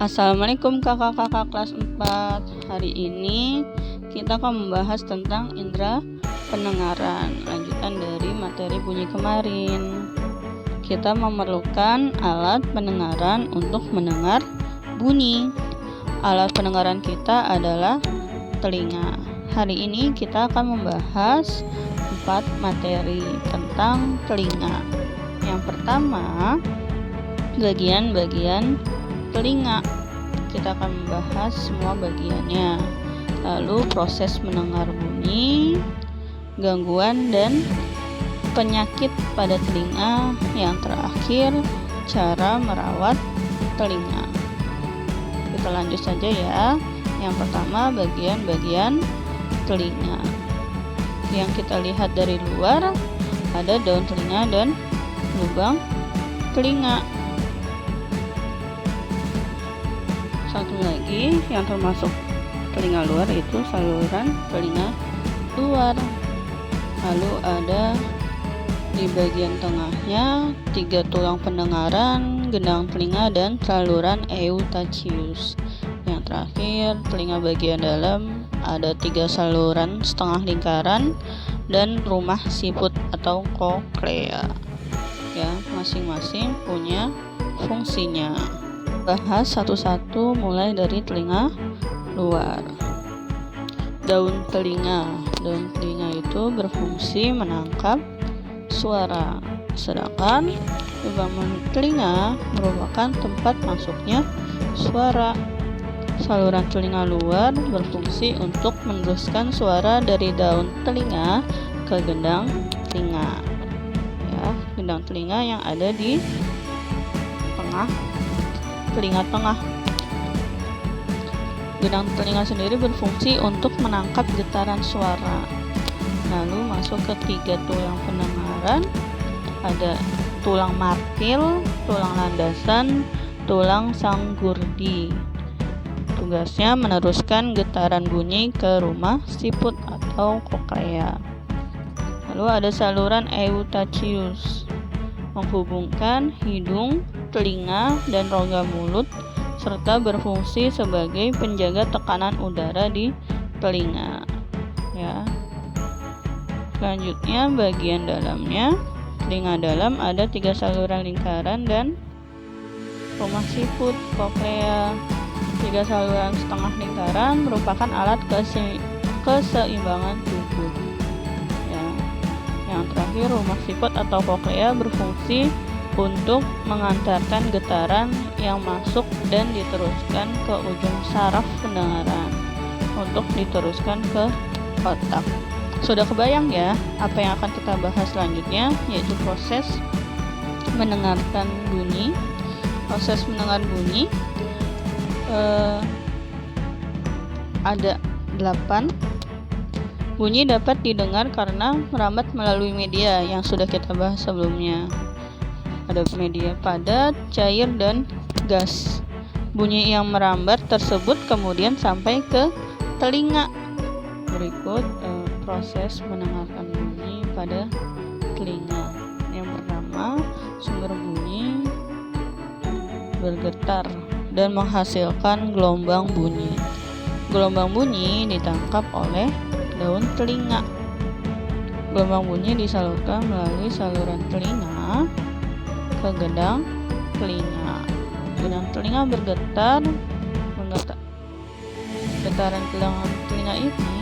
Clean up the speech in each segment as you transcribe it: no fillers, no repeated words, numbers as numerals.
Assalamualaikum kakak-kakak kelas 4. Hari ini kita akan membahas tentang indera pendengaran, lanjutan dari materi bunyi kemarin. Kita memerlukan alat pendengaran untuk mendengar bunyi. Alat pendengaran kita adalah telinga. Hari ini kita akan membahas 4 materi tentang telinga. Yang pertama, bagian-bagian telinga. Kita akan membahas semua bagiannya. Lalu proses mendengar bunyi, gangguan dan penyakit pada telinga. Yang terakhir, cara merawat telinga. Kita lanjut saja ya. Yang pertama, bagian-bagian telinga. Yang kita lihat dari luar ada daun telinga dan lubang telinga. Satu lagi yang termasuk telinga luar itu saluran telinga luar. Lalu ada di bagian tengahnya 3 tulang pendengaran, gendang telinga dan saluran Eustatius. Yang terakhir, telinga bagian dalam ada 3 saluran setengah lingkaran dan rumah siput atau koklea. Ya, masing-masing punya fungsinya. Bahas satu-satu mulai dari telinga luar. Daun telinga. Daun telinga itu berfungsi menangkap suara, sedangkan lubang telinga merupakan tempat masuknya suara. Saluran telinga luar berfungsi untuk meneruskan suara dari daun telinga ke gendang telinga. Ya, gendang telinga yang ada di telinga tengah. Gendang telinga sendiri berfungsi untuk menangkap getaran suara. Lalu masuk ke 3 tulang pendengaran. Ada tulang martil, tulang landasan, tulang sanggurdi. Tugasnya meneruskan getaran bunyi ke rumah siput atau koklea. Lalu ada saluran Eustatius, menghubungkan hidung, telinga, dan rongga mulut, serta berfungsi sebagai penjaga tekanan udara di telinga. Ya. Selanjutnya bagian dalamnya, telinga dalam ada 3 saluran lingkaran dan rumah siput, koklea. 3 saluran setengah lingkaran merupakan alat keseimbangan tubuh. Ya. Yang terakhir, rumah siput atau koklea berfungsi untuk mengantarkan getaran yang masuk dan diteruskan ke ujung saraf pendengaran untuk diteruskan ke otak. Sudah kebayang ya apa yang akan kita bahas selanjutnya, yaitu proses mendengarkan bunyi. Proses mendengar bunyi ada 8. Bunyi dapat didengar karena merambat melalui media yang sudah kita bahas sebelumnya. Ada media padat, cair, dan gas. Bunyi yang merambat tersebut kemudian sampai ke telinga. Berikut proses mendengarkan bunyi pada telinga. Yang pertama, sumber bunyi bergetar dan menghasilkan gelombang bunyi. Gelombang bunyi ditangkap oleh daun telinga. Gelombang bunyi disalurkan melalui saluran telinga ke gendang telinga. Gendang telinga bergetar. Getaran gendang telinga ini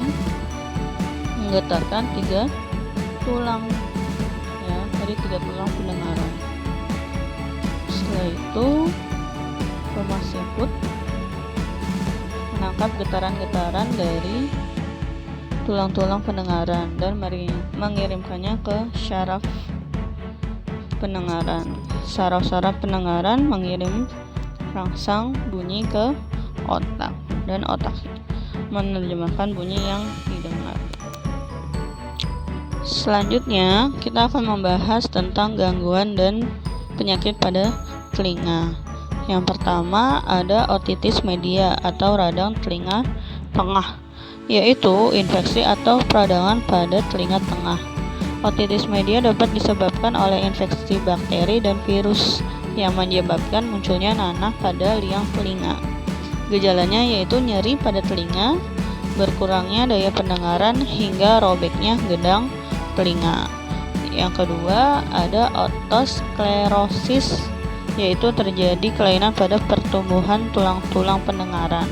menggetarkan 3 tulang, ya, dari 3 tulang pendengaran. Setelah itu, rumah siput menangkap getaran-getaran dari tulang-tulang pendengaran dan mengirimkannya ke syaraf pendengaran. Saraf-saraf pendengaran mengirim rangsang bunyi ke otak, dan otak menerjemahkan bunyi yang didengar. Selanjutnya, kita akan membahas tentang gangguan dan penyakit pada telinga. Yang pertama ada otitis media atau radang telinga tengah, yaitu infeksi atau peradangan pada telinga tengah. Otitis media dapat disebabkan oleh infeksi bakteri dan virus yang menyebabkan munculnya nanah pada liang telinga. Gejalanya yaitu nyeri pada telinga, berkurangnya daya pendengaran hingga robeknya gendang telinga. Yang kedua ada otosklerosis, yaitu terjadi kelainan pada pertumbuhan tulang-tulang pendengaran.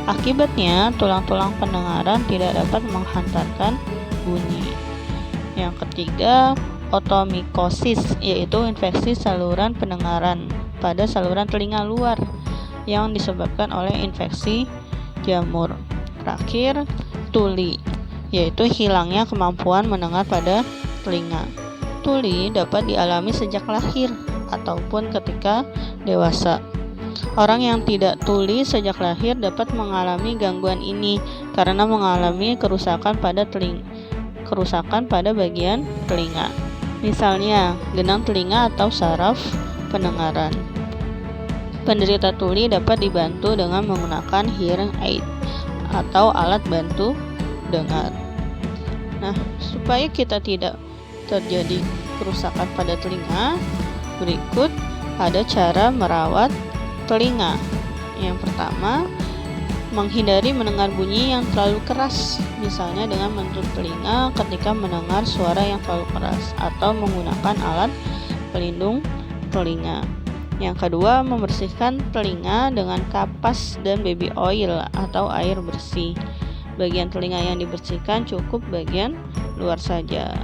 Akibatnya tulang-tulang pendengaran tidak dapat menghantarkan bunyi. Yang ketiga otomikosis, yaitu infeksi saluran pendengaran pada saluran telinga luar yang disebabkan oleh infeksi jamur. Terakhir, tuli, yaitu hilangnya kemampuan mendengar pada telinga. Tuli dapat dialami sejak lahir ataupun ketika dewasa. Orang yang tidak tuli sejak lahir dapat mengalami gangguan ini karena mengalami kerusakan pada bagian telinga. Misalnya, gendang telinga atau saraf pendengaran. Penderita tuli dapat dibantu dengan menggunakan hearing aid atau alat bantu dengar. Nah, supaya kita tidak terjadi kerusakan pada telinga, berikut ada cara merawat telinga. Yang pertama, menghindari mendengar bunyi yang terlalu keras, misalnya dengan menutup telinga ketika mendengar suara yang terlalu keras atau menggunakan alat pelindung telinga. Yang kedua, membersihkan telinga dengan kapas dan baby oil atau air bersih. Bagian telinga yang dibersihkan cukup bagian luar saja.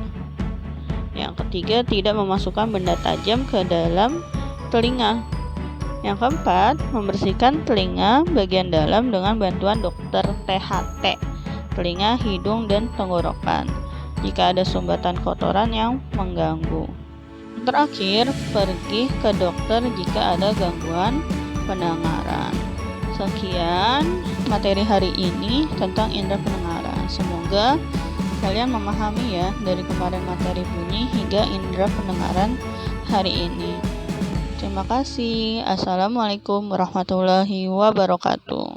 Yang ketiga, tidak memasukkan benda tajam ke dalam telinga. Yang keempat, membersihkan telinga bagian dalam dengan bantuan dokter THT, telinga, hidung, dan tenggorokan, jika ada sumbatan kotoran yang mengganggu. Terakhir, pergi ke dokter jika ada gangguan pendengaran. Sekian materi hari ini tentang indera pendengaran. Semoga kalian memahami ya dari kemarin materi bunyi hingga indera pendengaran hari ini. Terima kasih. Assalamualaikum warahmatullahi wabarakatuh.